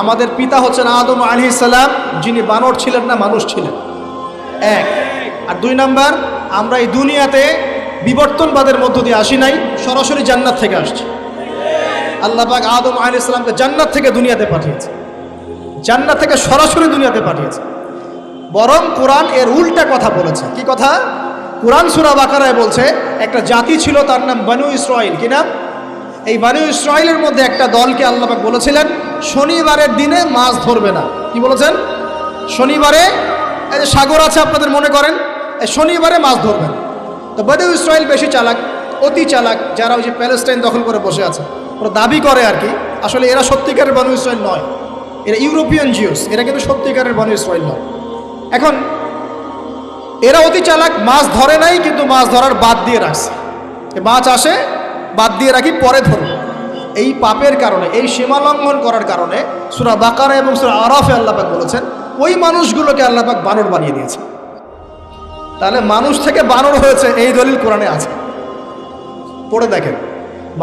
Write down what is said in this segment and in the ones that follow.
আমাদের পিতা হচ্ছেন আদম আলাইহিস সালাম, যিনি বানর ছিলেন না, মানুষ ছিলেন। এক। আর 2 নাম্বার, আমরা এই দুনিয়াতে বিবর্তনবাদের মধ্য দিয়ে আসি নাই, সরাসরি জান্নাত থেকে আসছি। আল্লাহ পাক আদম আলাইহিস সালামকে জান্নাত থেকে দুনিয়াতে পাঠিয়েছে, জান্নাত থেকে সরাসরি দুনিয়াতে পাঠিয়েছে। বরং কোরআন এর উল্টা কথা বলেছে। কি কথা? কোরআন সূরা বাকারায় বলছে একটা জাতি ছিল, তার নাম বনু ইসরাইল। কি নাম? এই বনু ইসরাইলের মধ্যে একটা দলকে আল্লাহ পাক বলেছিলেন শনিবারের দিনে মাছ ধরবে না। কি বলেছেন? শনিবারে, এই যে সাগর আছে আপনাদের মনে করেন, এই শনিবারে মাছ ধরবেন। তো বনু ইসরাইল বেশি চালাক, অতি চালাক, যারা ওই যে প্যালেস্টাইন দখল করে বসে আছে, ওরা দাবি করে আর কি, আসলে এরা সত্যিকারের বনু ইসরাইল নয়, এরা ইউরোপিয়ান জিউস, এরা কিন্তু সত্যিকারের বনু ইসরাইল নয়। এখন এরা অতি চালাক, মাছ ধরে নাই, কিন্তু মাছ ধরার বাদ দিয়ে রাখছে। মাছ আসে, বাদ দিয়ে রাখি, পরে ধরব। এই পাপের কারণে, এই সীমা লঙ্ঘন করার কারণে সূরা বাকারা এবং সূরা আরাফে আল্লাহ পাক বলেছেন ওই মানুষগুলোকে আল্লাহ পাক বানর বানিয়ে দিয়েছে। তাহলে মানুষ থেকে বানর হয়েছে এই দলিল কোরআনে আছে, পড়ে দেখেন।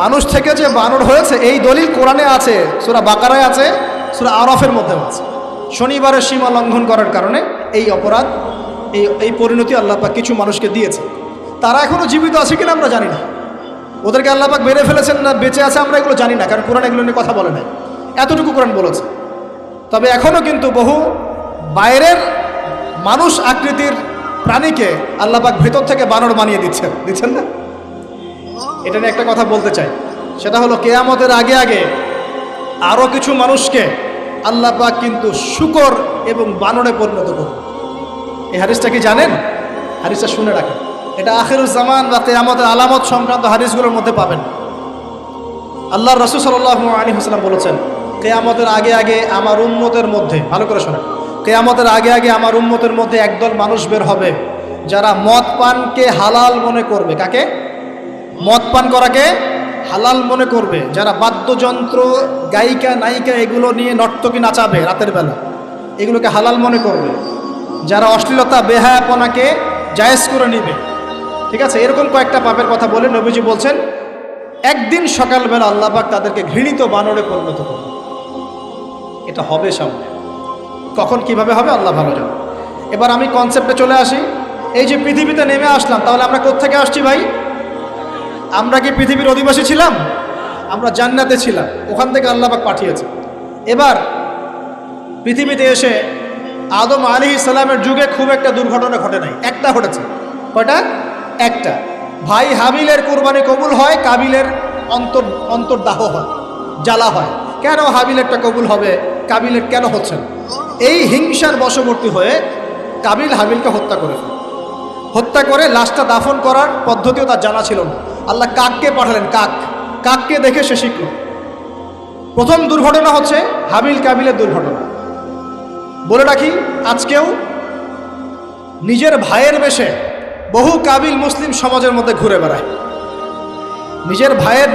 মানুষ থেকে যে বানর হয়েছে এই দলিল কোরআনে আছে, সূরা বাকারায় আছে, সূরা আরাফের মধ্যেও আছে। শনিবারের সীমা লঙ্ঘন করার কারণে এই অপরাধ, এই পরিণতি আল্লাহ পাক কিছু মানুষকে দিয়েছে। তারা এখনো জীবিত আছে কিনা আমরা জানি না, ওদেরকে আল্লাহ পাক মেরে ফেলেছেন না বেঁচে আছে আমরা এগুলো জানি না, কারণ কোরআন এগুলো নিয়ে কথা বলে নাই। এতটুকু কোরআন বলেছে। তবে এখনও কিন্তু বহু বাইরের মানুষ আকৃতির প্রাণীকে আল্লাহ পাক ভেতর থেকে বানর বানিয়ে দিচ্ছেন না। এটা নিয়ে একটা কথা বলতে চাই, সেটা হলো কিয়ামতের আগে আগে আরও কিছু মানুষকে আল্লাহ পাক কিন্তু শূকর এবং বানরে পরিণত করবে। এই হাদিসটা কি জানেন? হাদিসটা শুনে রাখেন, এটা আখিরুজ জামান বা কিয়ামতের আলামত সংক্রান্ত হাদিসগুলোর মধ্যে পাবেন। আল্লাহর রাসূল সাল্লাল্লাহু আলাইহি ওয়াসাল্লাম বলেছেন কিয়ামতের আগে আগে আমার উম্মতের মধ্যে, ভালো করে শোনেন, কিয়ামতের আগে আগে আমার উম্মতের মধ্যে একদল মানুষ বের হবে যারা মদ পানকে হালাল মনে করবে। কাকে? মদ পান করাকে হালাল মনে করবে। যারা বাদ্যযন্ত্র, গায়িকা, নায়িকা এগুলো নিয়ে নর্তকী নাচাবে রাতের বেলা, এগুলোকে হালাল মনে করবে। যারা অশ্লীলতা, বেহায়াপনাকে জায়েজ করে নিবে। ঠিক আছে, এরকম কয়েকটা পাপের কথা বলে নবীজি বলছেন একদিন সকালবেলা আল্লাহ পাক তাদেরকে ঘৃণিত বানরে পরিণত করবে। এটা হবে সামনে, কখন কিভাবে হবে আল্লাহ ভালো জানে। এবার আমি কনসেপ্টে চলে আসি। এই যে পৃথিবীতে নেমে আসলাম, তাহলে আমরা কোত্থেকে আসছি ভাই? আমরা কি পৃথিবীর অধিবাসী ছিলাম? আমরা জান্নাতে ছিলাম, ওখান থেকে আল্লাহ পাক পাঠিয়েছে। এবার পৃথিবীতে এসে আদম আলাইহিস সালামের যুগে খুব একটা দুর্ঘটনা ঘটে নাই, একটা ঘটেছে। কয়টা? একটা। ভাই হাবিলের কুরবানি কবুল হয়, কাবিলের অন্তর্দাহ হয়, জ্বালা হয়। কেন হাবিলেরটা কবুল হবে, কাবিলের কেন হচ্ছে না? এই হিংসার বশবর্তী হয়ে কাবিল হাবিলকে হত্যা করে ফেলে। হত্যা করে লাশটা দাফন করার পদ্ধতিও তার জানা ছিল না। আল্লাহ কাককে পাঠালেন, কাককে দেখে সে শিখল। প্রথম দুর্ঘটনা হচ্ছে হাবিল কাবিলের দুর্ঘটনা। বলে রাখি, আজকেও নিজের ভাইয়ের বেশে বহু কাবিল মুসলিম সমাজের মধ্যে ঘুরে বেড়ায়। নিজের ভাইয়ের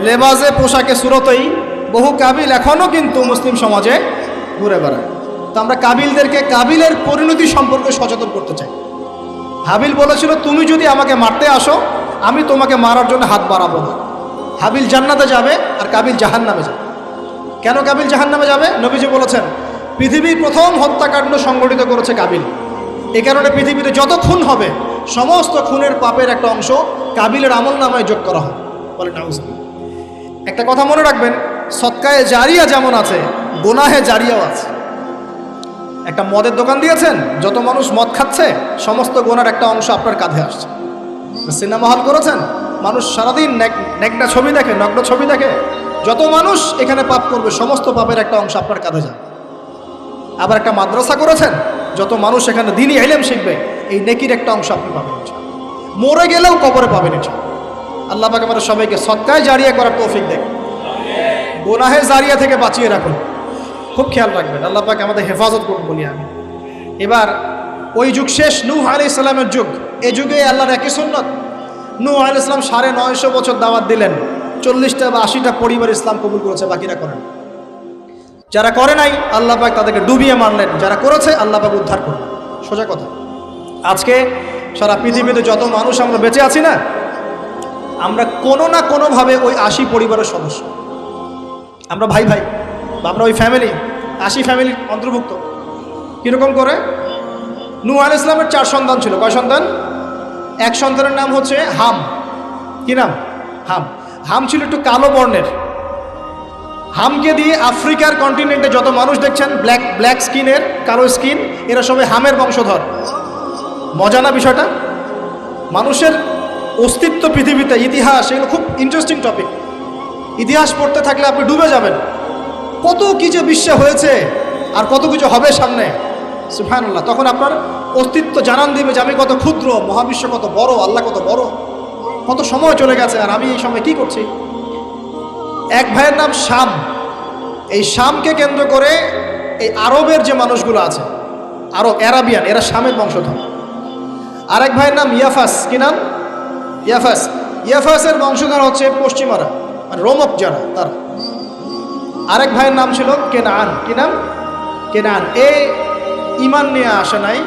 লেবাসে, পোশাকে, সুরতেই বহু কাবিল এখনও কিন্তু মুসলিম সমাজে ঘুরে বেড়ায়। তো আমরা কাবিলদেরকে কাবিলের পরিণতি সম্পর্কে সচেতন করতে চাই। হাবিল বলেছিল তুমি যদি আমাকে মারতে আসো, আমি তোমাকে মারার জন্য হাত বাড়াবো না। হাবিল জান্নাতে যাবে আর কাবিল জাহান্নামে যাবে। কেন কাবিল জাহান্নামে যাবে? নবীজি বলেছেন পৃথিবীর প্রথম হত্যাকাণ্ড সংগঠিত করেছে কাবিল। এ কারণে পৃথিবীতে যত খুন হবে সমস্ত খুনের পাপের একটা অংশ কাবিলের আমল নামায় যোগ করা হয়। বলে নাউজুবিল্লাহ। একটা কথা মনে রাখবেন, সদকায়ে জারিয়া যেমন আছে, গুনাহে জারিয়াও আছে। একটা মদের দোকান দিয়েছেন, যত মানুষ মদ খাচ্ছে সমস্ত গুনার একটা অংশ আপনার কাঁধে আসছে। সিনেমা হল করেছেন, মানুষ সারাদিন নেকড়া ছবি দেখে, নগ্ন ছবি দেখে, যত মানুষ এখানে পাপ করবে সমস্ত পাপের একটা অংশ আপনার কাঁধে যাবে। আবার একটা মাদ্রাসা করেছেন, যত মানুষ এখানে দ্বীনি ইলম শিখবে এই নেকির একটা অংশ আপনি পাবেন। মরে গেলেও কবরে পাবেন। এটা আল্লাহ পাক আমাদের সবাইকে সদকায়ে জারিয়া করার তৌফিক দেন, গুনাহে জারিয়া থেকে বাঁচিয়ে রাখুন। খুব খেয়াল রাখবেন, আল্লাহ পাক আমাদের হেফাজত করুন বলি আমি। এবার ওই যুগ শেষ, নূহ আলাইহিস সালামের যুগ। এই যুগে আল্লাহর একই সুন্নাত, নূহ আলাইহিস সালাম 950 বছর দাওয়াত দিলেন, 40টা বা 80টা পরিবার ইসলাম কবুল করেছে, বাকিরা করেন। যারা করে নাই আল্লাহ পাক তাদেরকে ডুবিয়ে মারলেন, যারা করেছে আল্লাহ পাক উদ্ধার করলেন। সোজা কথা। আজকে সারা পৃথিবীতে যত মানুষ আমরা বেঁচে আছি না, আমরা কোনো না কোনোভাবে ওই 80 পরিবারের সদস্য। আমরা ভাই ভাই, আমরা ওই ফ্যামিলি। 80 ফ্যামিলির অন্তর্ভুক্ত। কীরকম করে? নূহ আলাইহিস সালামের 4 সন্তান ছিল। কয় সন্তান? এক সন্তানের নাম হচ্ছে হাম। কি নাম? হাম। হাম ছিল একটু কালো বর্ণের। হামকে দিয়ে আফ্রিকার কন্টিনেন্টে যত মানুষ দেখছেন ব্ল্যাক স্কিনের, কালো স্কিন, এরা সবাই হামের বংশধর। মজা না বিষয়টা? মানুষের অস্তিত্ব পৃথিবীতে, ইতিহাস, এগুলো খুব ইন্টারেস্টিং টপিক। ইতিহাস পড়তে থাকলে আপনি ডুবে যাবেন। কত কি যে বিশ্বে হয়েছে আর কত কিছু হবে সামনে, সুবহানাল্লাহ। তখন আপনার অস্তিত্ব জানান দিবে যে আমি কত ক্ষুদ্র, মহাবিশ্ব কত বড়, আল্লাহ কত বড়, কত সময় চলে গেছে আর আমি এই সময় কি করছি। এক ভাইয়ের নাম শাম। এই শামকে কেন্দ্র করে এই আরবের যে মানুষগুলো আছে, আরব, অ্যারাবিয়ান, এরা শামের বংশধর। আরেক ভাইয়ের নাম ইয়াফাস। কি নাম? ইয়াফাস। ইয়াফাসের বংশধর হচ্ছে পশ্চিমারা, মানে রোমক যারা, তারা। আরেক ভাইয়ের নাম ছিল কেনান। কি নাম? কেনান। এ ইমান নিয়ে আসে নাই,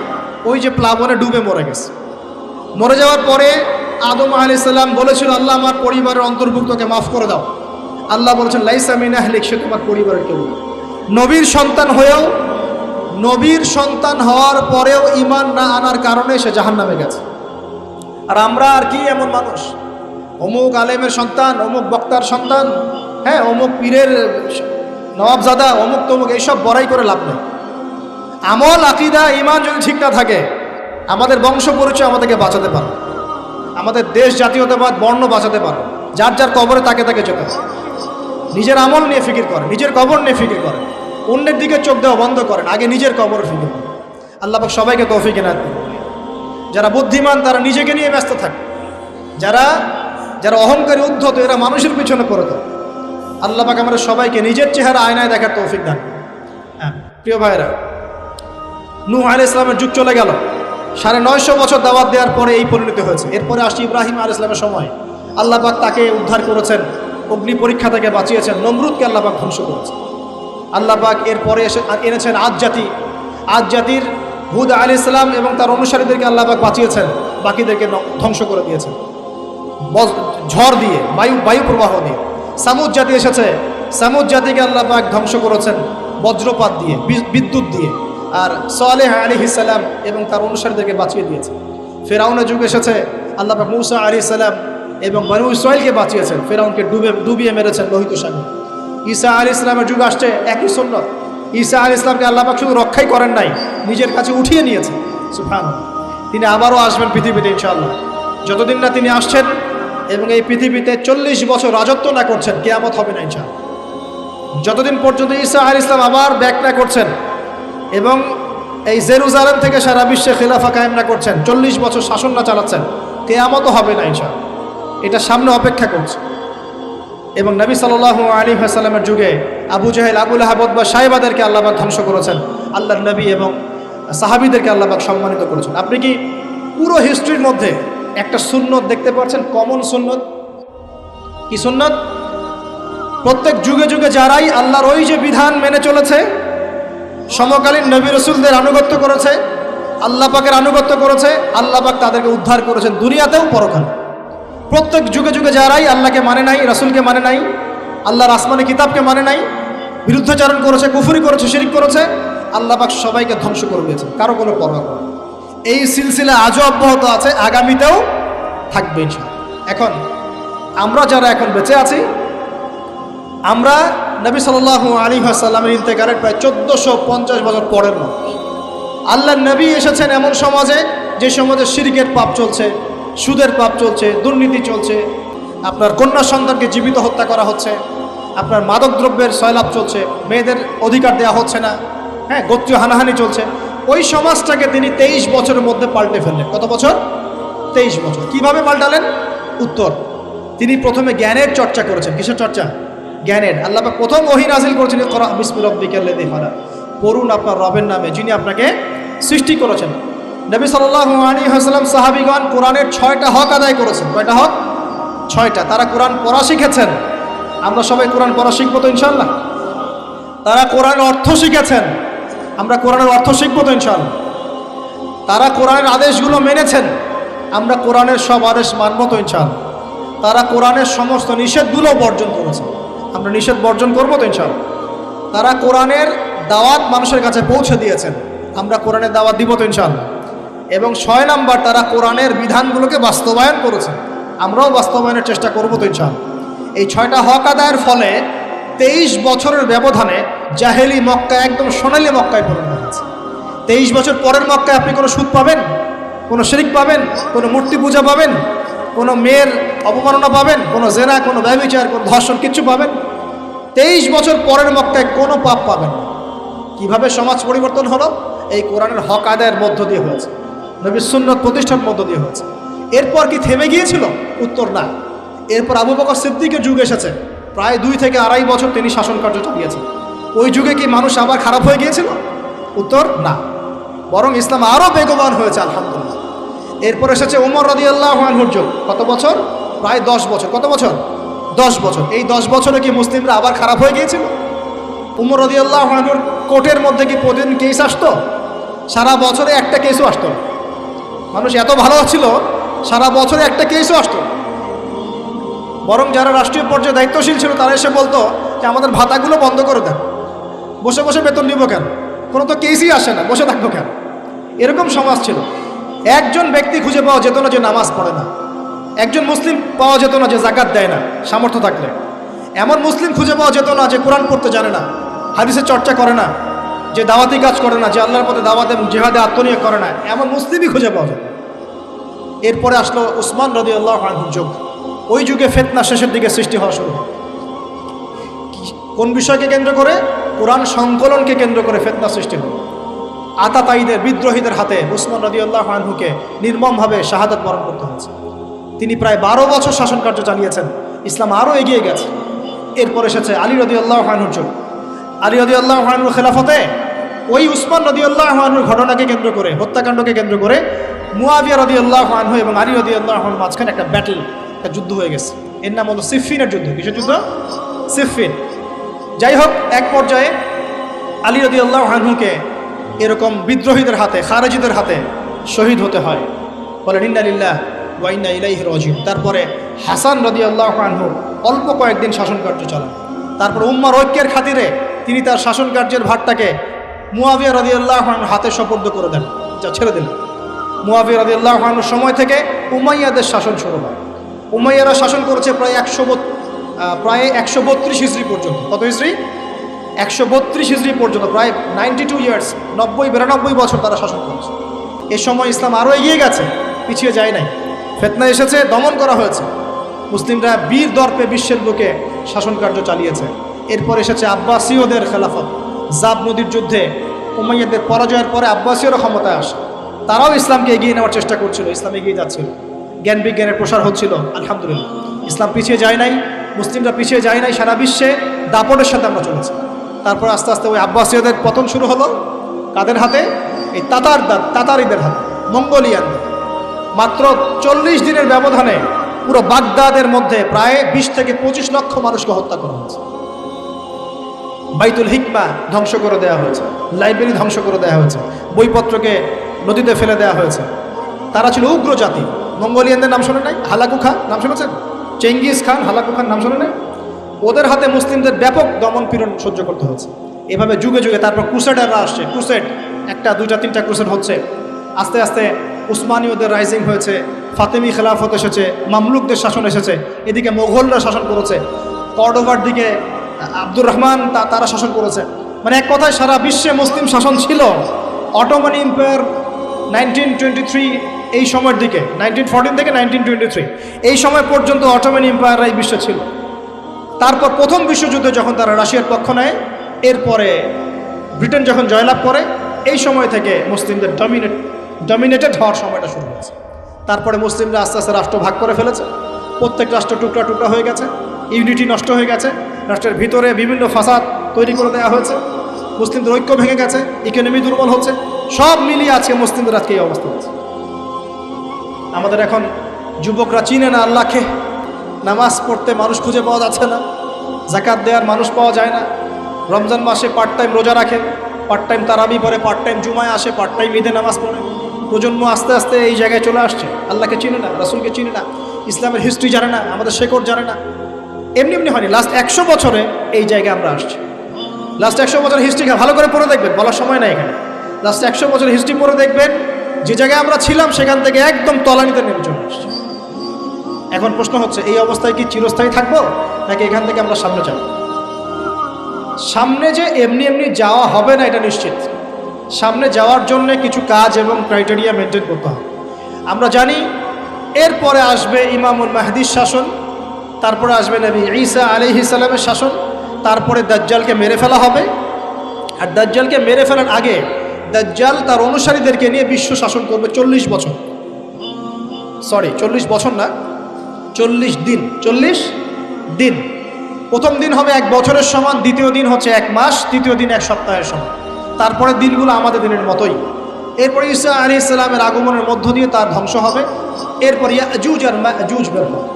ওই যে প্লাবনে ডুবে মরে গেছে। মরে যাওয়ার পরে আদম আলাইহিস সালাম বলেছিল, আল্লাহ আমার পরিবারের অন্তর্ভুক্তকে মাফ করে দাও। আল্লাহ বলেছেন, লাইসা মিন আহলিক, সে তোমার পরিবারের কেউ। নবীর সন্তান হয়েও, নবীর সন্তান হওয়ার পরেও ইমান না আনার কারণে সে জাহান্নামে গেছে। আর আমরা আর কি এমন মানুষ, অমুক আলেমের সন্তান, অমুক বক্তার সন্তান, হ্যাঁ, অমুক পীরের নবাবজাদা, অমুক তমুক, এইসব বড়াই করে লাভ নেই। আমল, আকীদা, ঈমান যদি ঠিক না থাকে, আমাদের বংশ পরিচয় আমাদেরকে বাঁচাতে পারে, আমাদের দেশ, জাতীয়তাবাদ, বর্ণ বাঁচাতে পারে। যার যার কবরে তাকে তাকে যেতে হয়। নিজের আমল নিয়ে ফিকির করে, নিজের কবর নিয়ে ফিকির করে, অন্যের দিকে চোখ দেওয়া বন্ধ করেন, আগে নিজের কবর ফিকির করেন। আল্লাহ পাক সবাইকে তৌফিক এনায়েত করুন। যারা বুদ্ধিমান তারা নিজেকে নিয়ে ব্যস্ত থাকে, যারা অহংকারী, উদ্ধত, এরা মানুষের পিছনে পড়ে থাকে। আল্লাহ পাক আমরা সবাইকে নিজের চেহারা আয়নায় দেখার তৌফিক দান করুন। হ্যাঁ প্রিয় ভাইরা, নূহ আলাইহিস সালামের যুগ চলে গেল। 950 বছর দাওয়াত দেওয়ার পরে এই পরিণতি হয়েছে। এরপরে আসছে ইব্রাহিম আলাইহিস সালামের সময়। আল্লাহ পাক তাকে উদ্ধার করেছেন, অগ্নি পরীক্ষা থেকে বাঁচিয়েছেন, নমরুদকে আল্লাহ পাক ধ্বংস করেছেন। আল্লাহ পাক এরপরে এনেছেন আদ জাতি। আদ জাতির হুদ আলাইহিস সালাম এবং তার অনুসারীদেরকে আল্লাহ পাক বাঁচিয়েছেন, বাকিদেরকে ধ্বংস করে দিয়েছেন ঝড় দিয়ে, বায়ু প্রবাহ দিয়ে। সামুদ জাতি এসেছে, সামুদ জাতিকে আল্লাহ পাক ধ্বংস করেছেন বজ্রপাত দিয়ে, বিদ্যুৎ দিয়ে। আর সালেহ আলাইহিস সালাম এবং তার অনুসারীদেরকে বাঁচিয়ে দিয়েছে। ফেরাউনের যুগ এসেছে, আল্লাহ পাক মূসা আলাইহিস সালাম এবং বনু ইসরাঈলকে বাঁচিয়েছেন, ফেরাউনকে ডুবিয়ে মেরেছেন লোহিত সাগর। ঈসা আলাইহিস সালামের যুগ আসছে, একই সুন্নাত। ঈসা আলাইহিস সালামকে আল্লাহ পাক শুধু রক্ষাই করেন নাই, নিজের কাছে উঠিয়ে নিয়েছেন। সুবহানাল্লাহ। তিনি আবারও আসবেন পৃথিবীতে ইনশাআল্লাহ। যতদিন না তিনি আসছেন এবং এই পৃথিবীতে 40 বছর রাজত্ব না করছেন, কিয়ামত হবে না ইনশাআল্লাহ। যতদিন পর্যন্ত ঈসা আলাইহিস সালাম আবার ব্যাক না করছেন এবং এই জেরুজালেম থেকে সারা বিশ্বে খিলাফা কায়েম না করছেন, 40 বছর শাসন না চালাচ্ছেন, কিয়ামতও হবে না ইনশাআল্লাহ। এটা সামনে অপেক্ষা করছে। এবং নবী সাল্লাল্লাহু আলাইহি ওয়াসাল্লামের যুগে আবু জাহেল, আবু লাহাব বা সাহেবাদেরকে আল্লাহ পাক ধ্বংস করেছেন, আল্লাহর নবী এবং সাহাবীদেরকে আল্লাহ পাক সম্মানিত করেছেন। আপনি কি পুরো হিস্ট্রির মধ্যে একটা সুন্নত দেখতে পাচ্ছেন, কমন সুন্নত? কি সুন্নত? প্রত্যেক যুগে যুগে যারাই আল্লাহর ওই যে বিধান মেনে চলেছে, সমকালীন নবী রাসূলদের আনুগত্য করেছে, আল্লাহ পাকের আনুগত্য করেছে, আল্লাহ পাক তাদেরকে উদ্ধার করেছেন দুনিয়াতেও পরকালে। প্রত্যেক যুগে যুগে যারাই আল্লাহকে মানে নাই, রাসূলকে মানে নাই, আল্লাহর আসমানি কিতাবকে মানে নাই, বিরুদ্ধাচরণ করেছে, কুফরি করেছে, শিরক করেছে, আল্লাহ পাক সবাইকে ধ্বংস করে দিয়েছেন, কারো কোনো পরোয়া করে। এই সিলসিলা আজও অব্যাহত আছে, আগামীতেও থাকবে ইনশাআল্লাহ। এখন আমরা যারা এখন বেঁচে আছি, আমরা নবী সাল্লাল্লাহু আলাইহি ওয়াসাল্লামের ইন্তেকালের প্রায় 1450 বছর পরের মানুষ। আল্লাহর নবী এসেছেন এমন সমাজে, যে সমাজে শিরকের পাপ চলছে, সুদের পাপ চলছে, দুর্নীতি চলছে, আপনার কন্যা সন্তানকে জীবিত হত্যা করা হচ্ছে, আপনার মাদক দ্রব্যের সয়লাভ চলছে, মেয়েদের অধিকার দেওয়া হচ্ছে না, হ্যাঁ, গোত্রীয় হানাহানি চলছে। ওই সমাজটাকে তিনি 23 বছরের মধ্যে পাল্টে ফেললেন। কত বছর? 23 বছর। কিভাবে পাল্টালেন? উত্তর, তিনি প্রথমে জ্ঞানের চর্চা করেছেন। কিসের চর্চা? জ্ঞানের। আল্লাহ পাক প্রথম ওহী নাযিল করেছেন, ইকরা বিসমি রাব্বিকাল্লাযী খালাক, পড়ুন আপনার রবের নামে যিনি আপনাকে সৃষ্টি করেছেন। নবী সাল্লাল্লাহু আলাইহি ওয়াসাল্লাম, সাহাবীগণ কোরআনের 6টা হক আদায় করেছেন। কয়টা হক? 6টা। তারা কোরআন পড়া শিখেছেন। আমরা সবাই কোরআন পড়া শিখবো তো ইনশাআল্লাহ? তারা কোরআনের অর্থ শিখেছেন। আমরা কোরআনের অর্থ শিখবো তো ইনশাআল্লাহ? তারা কোরআনের আদেশগুলো মেনেছেন। আমরা কোরআনের সব আদেশ মানবো তো ইনশাআল্লাহ? তারা কোরআনের সমস্ত নিষেধগুলো বর্জন করেছে। আমরা নিষেধ বর্জন করবো তো ইনশাআল্লাহ? তারা কোরআনের দাওয়াত মানুষের কাছে পৌঁছে দিয়েছেন। আমরা কোরআনের দাওয়াত দিব তো ইনশাআল্লাহ। এবং 6 নাম্বার, তারা কোরআনের বিধানগুলোকে বাস্তবায়ন করেছে। আমরাও বাস্তবায়নের চেষ্টা করবো তো ইনশাআল্লাহ। এই 6টা হক আদায়ের ফলে 23 বছরের ব্যবধানে জাহেলি মক্কা একদম সোনালী মক্কায় পরিণত হয়েছে। 23 বছর পরের মক্কায় আপনি কোনো সুদ পাবেন, কোনো শিরক পাবেন, কোনো মূর্তি পূজা পাবেন, কোনো মেয়ের অপমাননা পাবেন, কোনো জেনা, কোনো ব্যভিচার, কোনো ধর্ষণ, কিচ্ছু পাবেন? 23 বছর পরের মক্কায় কোনো পাপ পাবেন না। কীভাবে সমাজ পরিবর্তন হলো? এই কোরআনের হক আদায়ের মধ্য দিয়ে হয়েছে, নবীর সুন্নাত প্রতিষ্ঠার মধ্য দিয়ে হয়েছে। এরপর কি থেমে গিয়েছিল? উত্তর না। এরপর আবু বকর সিদ্দিকের যুগ এসেছে, প্রায় 2 থেকে 2.5 বছর তিনি শাসন কার্য চালিয়েছেন। ওই যুগে কি মানুষ আবার খারাপ হয়ে গিয়েছিল? উত্তর না, বরং ইসলাম আরও বেগবান হয়েছে আলহামদুলিল্লাহ। এরপর এসেছে ওমর রাদিয়াল্লাহু আনহুর যুগ। কত বছর? প্রায় 10 বছর। কত বছর? 10 বছর। এই 10 বছরে কি মুসলিমরা আবার খারাপ হয়ে গিয়েছিল? ওমর রাদিয়াল্লাহু আনহুর কোর্টের মধ্যে কি প্রতিদিন কেস আসতো? সারা বছরে একটা কেসও আসতো না। মানুষ এত ভালো ছিল, সারা বছরে একটা কেসও আসতো না। বরং যারা রাষ্ট্রীয় পর্যায়ে দায়িত্বশীল ছিল তারা এসে বলতো যে আমাদের ভাতাগুলো বন্ধ করে দেন, বসে বসে বেতন নিব কেন, কোনো তো কেসই আসে না, বসে থাকবো কেন? এরকম সমাজ ছিল। একজন ব্যক্তি খুঁজে পাওয়া যেত না যে নামাজ পড়ে না, একজন মুসলিম পাওয়া যেত না যে জাকাত দেয় না সামর্থ্য থাকলে, এমন মুসলিম খুঁজে পাওয়া যেত না যে কোরআন পড়তে জানে না, হাদিসের চর্চা করে না, যে দাওয়াতি কাজ করে না, যে আল্লাহর পথে দাওয়াতে জিহাদে আত্মনিয়োগ করে না, এমন মুসলিমই খুঁজে পাওয়া যেত। এরপরে আসলো উসমান রাদিয়াল্লাহু আনহুর যুগ। ওই যুগে ফিতনা শেষের দিকে সৃষ্টি হওয়া শুরু হয়। কোন বিষয়কে কেন্দ্র করে? কোরআন সংকলনকে কেন্দ্র করে ফিতনা সৃষ্টি হল। আতাতায়ীদের, বিদ্রোহীদের হাতে উসমান রাদিয়াল্লাহু আনহুকে নির্মমভাবে শাহাদাত বরণ করতে হয়েছে। তিনি প্রায় 12 বছর শাসন কার্য চালিয়েছেন। ইসলাম আরও এগিয়ে গেছে। এরপর এসেছে আলী রাদিয়াল্লাহু আনহুর যুগ। আলী রাদিয়াল্লাহু আনহুর খেলাফতে ওই উসমান রাদিয়াল্লাহু আনহুর ঘটনাকে কেন্দ্র করে, হত্যাকাণ্ডকে কেন্দ্র করে মুয়াবিয়া রাদিয়াল্লাহু আনহু এবং আলী রাদিয়াল্লাহু আনহুর মাঝখানে একটা ব্যাটল, একটা যুদ্ধ হয়ে গেছে। এর নাম হলো সিফফিনের যুদ্ধ। কিসের যুদ্ধ? সিফফিন। যাই হোক, এক পর্যায়ে আলী রাদিয়াল্লাহু আনহুকে এরকম বিদ্রোহীদের হাতে, খারেজিদের হাতে শহীদ হতে হয়। বলেন ইন্না লিল্লাহি ওয়া ইন্না ইলাইহি রাজিউন। তারপরে হাসান রাদিয়াল্লাহু আনহু অল্প কয়েকদিন শাসন কার্য চালান। তারপর উম্মার ঐক্যের খাতিরে তিনি তার শাসন কার্যের ভারটাকে মুয়াবিয়া রাদিয়াল্লাহু আনহুর হাতে সোপর্দ করে দেন, যা ছেড়ে দিলেন। মুয়াবিয়া রাদিয়াল্লাহু আনহুর সময় থেকে উমাইয়াদের শাসন শুরু হয়। উমাইয়ারা শাসন করেছে প্রায় 132 হিজরি পর্যন্ত। কত হিজরি? 132 হিজরি পর্যন্ত, প্রায় 92 ইয়ার্স, 90-92 বছর তারা শাসন করেছে। এ সময় ইসলাম আরও এগিয়ে গেছে, পিছিয়ে যায় নাই। ফিতনা এসেছে, দমন করা হয়েছে। মুসলিমরা বীর দর্পে বিশ্বের বুকে শাসন কার্য চালিয়েছে। এরপর এসেছে আব্বাসীয়দের খেলাফত। জাব নদীর যুদ্ধে উমাইয়াদের পরাজয়ের পরে আব্বাসীয়রা ক্ষমতায় আসে। তারাও ইসলামকে এগিয়ে নেওয়ার চেষ্টা করছিল, ইসলাম এগিয়ে যাচ্ছিল, জ্ঞান বিজ্ঞানের প্রসার হচ্ছিল। আলহামদুলিল্লাহ, ইসলাম পিছিয়ে যায় নাই, মুসলিমরা পিছিয়ে যায় নাই। সারা বিশ্বে দাপটের সাথে আমরা চলেছি। তারপর আস্তে আস্তে ওই আব্বাসীয়দের পতন শুরু হলো। কাদের হাতে? এই তাতারিদের হাতে, মঙ্গোলিয়ানদের। মাত্র 40 দিনের ব্যবধানে পুরো বাগদাদের মধ্যে প্রায় 20 থেকে 25 লক্ষ মানুষকে হত্যা করা হয়েছে। বাইতুল হিকমা ধ্বংস করে দেওয়া হয়েছে, লাইব্রেরি ধ্বংস করে দেওয়া হয়েছে, বইপত্রকে নদীতে ফেলে দেওয়া হয়েছে। তারা ছিল উগ্র জাতি। মঙ্গোলিয়ানদের নাম শোনে নাই? হালাকু খান নাম শুনেছেন? চেঙ্গিস খান, হালাকু খান নাম শোনে নাই? ওদের হাতে মুসলিমদের ব্যাপক দমন পীড়ন সহ্য করতে হয়েছে। এভাবে যুগে যুগে তারপর ক্রুসেডাররা আসছে। ক্রুসেড 1টা 2টা 3টা ক্রুসেড হচ্ছে। আস্তে আস্তে উসমানীয়দের রাইজিং হয়েছে, ফাতেমি খেলাফত এসেছে, মামলুকদের শাসন এসেছে, এদিকে মোগলরা শাসন করেছে, কর্ডোভার দিকে আব্দুর রহমান তারা শাসন করেছে। মানে এক কথায় সারা বিশ্বে মুসলিম শাসন ছিল। অটোমান এম্পায়ার 1923 এই সময়ের দিকে, 1914 থেকে 1923 এই সময় পর্যন্ত অটোমান এম্পায়াররাই বিশ্বে ছিল। তারপর প্রথম বিশ্বযুদ্ধে যখন তারা রাশিয়ার পক্ষ নেয়, এরপরে ব্রিটেন যখন জয়লাভ করে, এই সময় থেকে মুসলিমদের ডমিনেটেড হওয়ার সময়টা শুরু হয়েছে। তারপরে মুসলিমরা আস্তে আস্তে রাষ্ট্র ভাগ করে ফেলেছে। প্রত্যেক রাষ্ট্র টুকরা টুকরা হয়ে গেছে, ইউনিটি নষ্ট হয়ে গেছে, রাষ্ট্রের ভিতরে বিভিন্ন ফাসাদ তৈরি করে দেওয়া হয়েছে, মুসলিমদের ঐক্য ভেঙে গেছে, ইকোনমি দুর্বল হচ্ছে। সব মিলিয়ে আজকে মুসলিমদের আজকে এই অবস্থা হচ্ছে। আমাদের এখন যুবকরা চিনে না আল্লাহকে, নামাজ পড়তে মানুষ খুঁজে পাওয়া যাচ্ছে না, জাকাত দেওয়ার মানুষ পাওয়া যায় না। রমজান মাসে পার্ট টাইম রোজা রাখে, পার্ট টাইম তারাবি পড়ে, পার্ট টাইম জুমায় আসে, পার্ট টাইম ঈদে নামাজ পড়ে। প্রজন্ম আস্তে আস্তে এই জায়গায় চলে আসছে। আল্লাহকে চিনে না, রাসূলকে চিনে না, ইসলামের হিস্ট্রি জানে না, আমাদের শেকড় জানে না। এমনি এমনি হয়নি, লাস্ট 100 বছরে এই জায়গায় আমরা আসছি। লাস্ট 100 বছর হিস্ট্রি ভালো করে পড়ে দেখবেন, বলার সময় নাই এখানে। লাস্ট 100 বছর হিস্ট্রি পড়ে দেখবেন যে জায়গায় আমরা ছিলাম সেখান থেকে একদম তলানিতে নেমে চলে আসছি। এখন প্রশ্ন হচ্ছে, এই অবস্থায় কি চিরস্থায়ী থাকবো, নাকি এখান থেকে আমরা সামনে যাব? সামনে যে এমনি এমনি যাওয়া হবে না এটা নিশ্চিত। সামনে যাওয়ার জন্য কিছু কাজ এবং ক্রাইটেরিয়া মেনটেন করতে হবে। আমরা জানি এরপরে আসবে ইমামুল মাহদির শাসন, তারপরে আসবে নবী ঈসা আলাইহিস সালামের শাসন, তারপরে দাজ্জালকে মেরে ফেলা হবে। আর দাজ্জালকে মেরে ফেলার আগে দাজ্জাল তার অনুসারীদেরকে নিয়ে বিশ্ব শাসন করবে 40 বছর। 40 বছর না, 40 দিন। 40 দিন। প্রথম দিন হবে 1 বছরের সমান, দ্বিতীয় দিন হচ্ছে 1 মাস, তৃতীয় দিন 1 সপ্তাহের সমান। তারপরে দিনগুলো আমাদের দিনের মতোই। এরপরে ঈসা আলাইহিস সালামের আগমনের মধ্য দিয়ে তার ধ্বংস হবে। এরপর ইয়াজুজ আর মাজুজ বের হবে।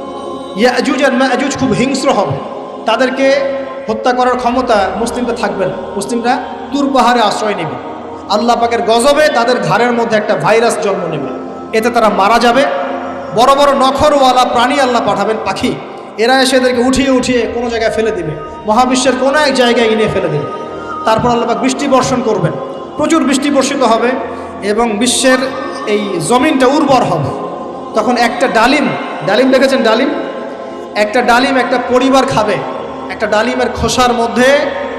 ইয়াজুজ আর মাজুজ খুব হিংস্র হবে, তাদেরকে হত্যা করার ক্ষমতা মুসলিমরা থাকবে না। মুসলিমরা তুর পাহাড়ে আশ্রয় নেবে। আল্লাহ পাকের গজবে তাদের ঘাড়ের মধ্যে একটা ভাইরাস জন্ম নেবে, এতে তারা মারা যাবে। বড় বড় নখরওয়ালা প্রাণী আল্লাহ পাঠাবেন, পাখি, এরা এসে এদেরকে উঠিয়ে উঠিয়ে কোনো জায়গায় ফেলে দিবে, মহাবিশ্বের কোনো এক জায়গায় এনে ফেলে দেবে। তারপর আল্লাহ পাক বৃষ্টি বর্ষণ করবেন, প্রচুর বৃষ্টি বর্ষিত হবে এবং বিশ্বের এই জমিনটা উর্বর হবে। তখন একটা ডালিম দেখেছেন ডালিম? একটা ডালিম একটা পরিবার খাবে। একটা ডালিমের খোসার মধ্যে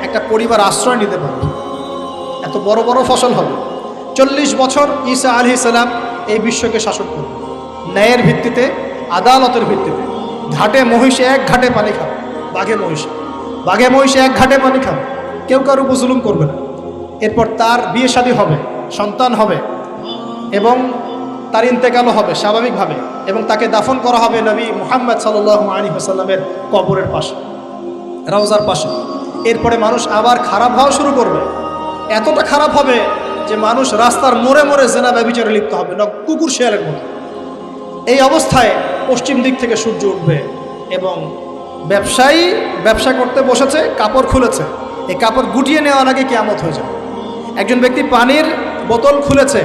একটা পরিবার আশ্রয় নিতে পারবে। এত বড় বড় ফসল হবে। 40 বছর ঈসা আলাইহিস সালাম এই বিশ্বকে শাসন করবে ন্যায়ের ভিত্তিতে, আদালতের ভিত্তিতে। ঘাটে মহিষে 1 ঘাটে পানি খাবে, বাঘে মহিষে 1 ঘাটে পানি খাবে, কেউ কারো উপর জুলুম করবে না। এরপর তার বিয়ে শাদী হবে, সন্তান হবে এবং তার ইন্তেকালও হবে স্বাভাবিকভাবে, এবং তাকে দাফন করা হবে নবী মুহাম্মদ সাল্লাল্লাহু আলাইহি ওয়াসাল্লামের কবরের পাশে, রওজার পাশে। এরপরে মানুষ আবার খারাপ হওয়া শুরু করবে। এতটা খারাপ হবে যে মানুষ রাস্তার মোড়ে মোড়ে জেনা ব্যভিচারে লিপ্ত হবে, না কুকুর শেয়ালের মতো। এই অবস্থায় পশ্চিম দিক থেকে সূর্য উঠবে এবং ব্যবসায়ী ব্যবসা করতে বসেছে, কাপড় খুলেছে, এই কাপড় গুটিয়ে নেওয়ার আগে কিয়ামত হয়ে যাবে। একজন ব্যক্তি পানির বোতল খুলেছে,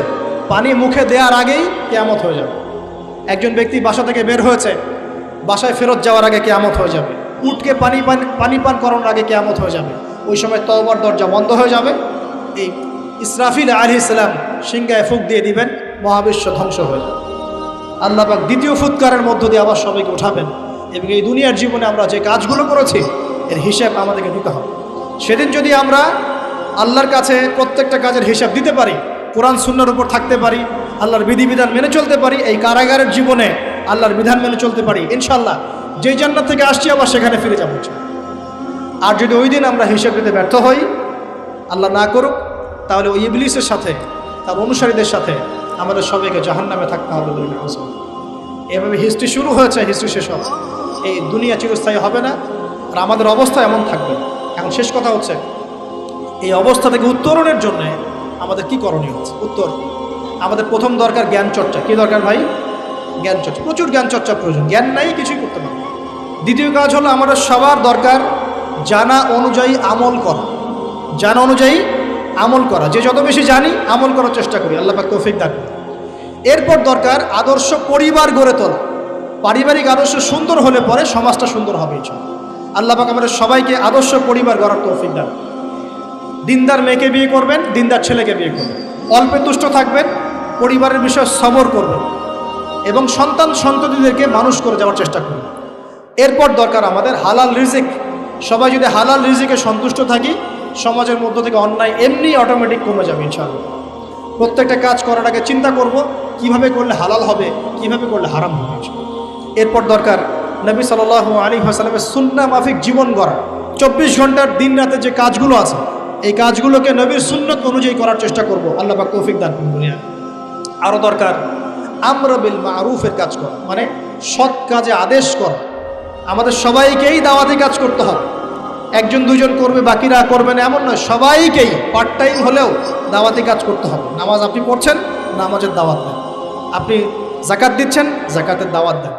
পানি মুখে দেওয়ার আগেই কিয়ামত হয়ে যাবে। একজন ব্যক্তি বাসা থেকে বের হয়েছে, বাসায় ফেরত যাওয়ার আগে কিয়ামত হয়ে যাবে। উটকে পানি পান করানোর আগে কিয়ামত হয়ে যাবে। ওই সময় তওবার দরজা বন্ধ হয়ে যাবে। এই ইসরাফিল আলাইহিস সালাম সিংহায় ফুঁক দিয়ে দিবেন, মহাবিশ্ব ধ্বংস হয়ে যাবে। আল্লাহ পাক দ্বিতীয় ফুৎকারের মধ্য দিয়ে আবার সবাইকে উঠাবেন এবং এই দুনিয়ার জীবনে আমরা যে কাজগুলো করেছি এর হিসাব আমাদেরকে দিতে হবে। সেদিন যদি আমরা আল্লাহর কাছে প্রত্যেকটা কাজের হিসাব দিতে পারি, কোরআন সুন্নাহর উপর থাকতে পারি, আল্লাহর বিধিবিধান মেনে চলতে পারি, এই কারাগারের জীবনে আল্লাহর বিধান মেনে চলতে পারি, ইনশাআল্লাহ যেই জান্নাত থেকে আসছি আবার সেখানে ফিরে যাবো। আর যদি ওই দিন আমরা হিসাব দিতে ব্যর্থ হই, আল্লাহ না করুক, তাহলে ওই ইবলিসের সাথে, তার অনুসারীদের সাথে আমাদের সবাইকে জাহান্নামে থাকতে হবে বলে না। এভাবে হিস্ট্রি শুরু হয়েছে, হিস্ট্রি শেষ হবে। এই দুনিয়া চিরস্থায়ী হবে না, আর আমাদের অবস্থা এমন থাকবে। এখন শেষ কথা হচ্ছে, এই অবস্থা থেকে উত্তরণের জন্য আমাদের কি করণীয় হচ্ছে? উত্তর, আমাদের প্রথম দরকার জ্ঞান চর্চা। কি দরকার ভাই? জ্ঞান চর্চা। প্রচুর জ্ঞান চর্চা প্রয়োজন, জ্ঞান নাই কিছুই করতে পারবে। দ্বিতীয় কাজ হলো আমাদের সবার দরকার জানা অনুযায়ী আমল করা। জানা অনুযায়ী আমল করা, যে যত বেশি জানি আমল করার চেষ্টা করি, আল্লাহ পাক তৌফিক দান করুন। এরপর দরকার আদর্শ পরিবার গড়ে তোলা। পারিবারিক আদর্শ সুন্দর হলে পরে সমাজটা সুন্দর হবে ইনশাআল্লাহ। আল্লাহ পাক আমাদের সবাইকে আদর্শ পরিবার গড়ার তৌফিক দান। দিনদার মেয়েকে বিয়ে করবেন, দিনদার ছেলেকে বিয়ে করবেন, অল্পে তুষ্ট থাকবেন, পরিবারের বিষয়ে সবর করবেন এবং সন্ততিদেরকে মানুষ করে যাওয়ার চেষ্টা করবেন। এরপর দরকার আমাদের হালাল রিজিক। সবাই যদি হালাল রিজিকে সন্তুষ্ট থাকি, সমাজের মধ্য থেকে অন্যায় এমনি অটোমেটিক কমে যাবে ইনশাআল্লাহ। প্রত্যেকটা কাজ করার আগে চিন্তা করব কিভাবে করলে হালাল হবে, কিভাবে করলে হারাম হবে। এরপর দরকার নবী সাল্লাল্লাহু আলাইহি ওয়াসাল্লামের সুন্নাহ মাফিক জীবন গড়া। 24 ঘন্টার দিন রাতে যে কাজগুলো আছে, এই কাজগুলোকে নবীর সুন্নত অনুযায়ী করার চেষ্টা করব। আল্লাহ পাক তৌফিক দান করুন। আরও দরকার আমর বিল মারুফের কাজ করা, মানে সৎ কাজে আদেশ করা। আমাদের সবাইকেই দাওয়াতি কাজ করতে হবে। একজন দুজন করবে, বাকিরা করবে না এমন নয়, সবাইকেই পার্ট টাইম হলেও দাওয়াতি কাজ করতে হবে। নামাজ আপনি পড়ছেন, নামাজের দাওয়াত দেন। আপনি যাকাত দিচ্ছেন, যাকাতের দাওয়াত দেন।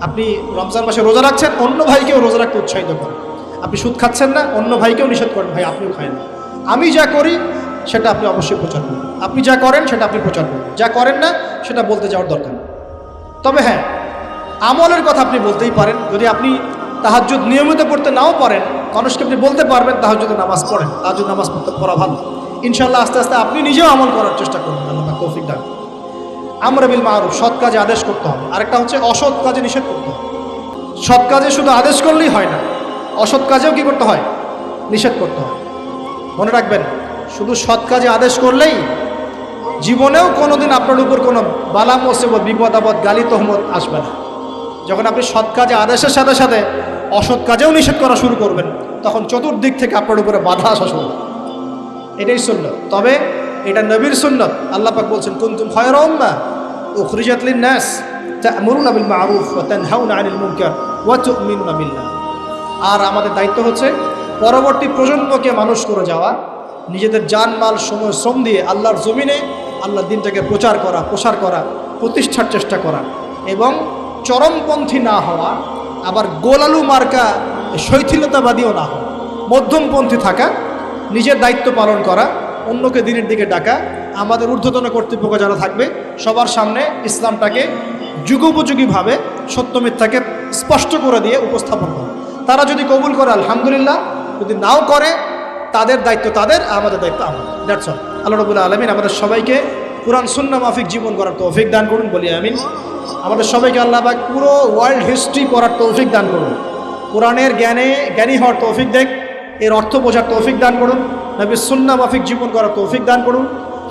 আপনি রমজান মাসে রোজা রাখছেন, অন্য ভাইকেও রোজা রাখতে উৎসাহিত করেন। আপনি সুদ খাচ্ছেন না, অন্য ভাইকেও নিষেধ করেন, ভাই আপনিও খায় না। আমি যা করি সেটা আপনি অবশ্যই প্রচার করুন, আপনি যা করেন সেটা আপনি প্রচার করুন, যা করেন না সেটা বলতে যাওয়ার দরকার নেই। তবে হ্যাঁ, আমলের কথা আপনি বলতেই পারেন। যদি আপনি তাহাজ্জুদ নিয়মিত পড়তে নাও পারেন, মানুষকে আপনি বলতে পারবেন তাহাজ্জুদ নামাজ পড়েন, তাহাজ্জুদ নামাজ পড়া ভালো। ইনশাআল্লাহ আস্তে আস্তে আপনি নিজেও আমল করার চেষ্টা করবেন, আল্লাহ পাক তৌফিক দান। আমর বিল মারুফ, সৎ কাজে আদেশ করতে হবে। আরেকটা হচ্ছে অসৎ কাজে নিষেধ করতে হবে। সৎ কাজে শুধু আদেশ করলেই হয় না, অসৎ কাজেও কি করতে হয়? নিষেধ করতে হয়। মনে রাখবেন, শুধু সৎ কাজে আদেশ করলেই জীবনেও কোনোদিন আপনার উপর কোনো বালা মুসিবত, বিপদ আপদ, গালি তহমত আসবে না। যখন আপনি সৎ কাজে আদেশের সাথে সাথে অসৎ কাজেও নিষেধ করা শুরু করবেন, তখন চতুর্দিক থেকে আপনার উপরে বাধা আসা শুরু হবে। এটাই সুন্নত। তবে এটা নবীর সুন্নত। আল্লাহ পাক বলছেন, কুনতুম খায়রা উম্মাহ উখরিজাত লিন-নাস তা'মুরুনা বিল মা'রুফ ওয়া তানহাউনা আনিল মুনকার ওয়া তু'মিনুনা বিল্লাহ। আর আমাদের দায়িত্ব হচ্ছে পরবর্তী প্রজন্মকে মানুষ করে যাওয়া, নিজেদের জান মাল সময় শ্রম দিয়ে আল্লাহর জমিনে আল্লাহর দিনটাকে প্রচার করা, প্রসার করা, প্রতিষ্ঠার চেষ্টা করা, এবং চরমপন্থী না হওয়া, আবার গোলালু মার্কা শৈথিলতাবাদীও না হওয়া, মধ্যমপন্থী থাকা, নিজের দায়িত্ব পালন করা, অন্যকে দিনের দিকে ডাকা। আমাদের ঊর্ধ্বতন কর্তৃপক্ষ যারা থাকবে সবার সামনে ইসলামটাকে যুগোপযোগীভাবে সত্য মিথ্যাকে স্পষ্ট করে দিয়ে উপস্থাপন করা। তারা যদি কবুল করে আলহামদুলিল্লাহ, যদি নাও করে তাদের দায়িত্ব তাদের, আমাদের দায়িত্ব আমাদের। That's all. আল্লাহ রাব্বুল আলামিন আমাদের সবাইকে কুরআন সুন্নাহ মাফিক জীবন করার তৌফিক দান করুন, বলি আমিন। আমাদের সবাইকে আল্লাহ পাক পুরো ওয়ার্ল্ড হিস্ট্রি পড়ার তৌফিক দান করুন, কোরআনের জ্ঞানী হওয়ার তৌফিক দেখ, এর অর্থ বোঝার তৌফিক দান করুন, নবীর সুন্নাহ মাফিক জীবন করার তৌফিক দান করুন,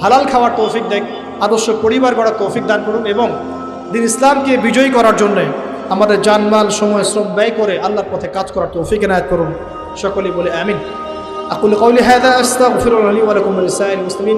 হালাল খাওয়ার তৌফিক দেখ, আদর্শ পরিবার গড়ার তৌফিক দান করুন, এবং দিন ইসলামকে বিজয়ী করার জন্য আমাদের জানমাল সময় শ্রম ব্যয় করে আল্লাহর পথে কাজ করার তৌফিক এনায়েত করুন। সকলেই বলে আমিন। আকুলু কাওলি হাযা আস্তাগফিরুল্লাহ লি ওয়া লাকুম ওয়া লিসাইরিল মুসলিমিন।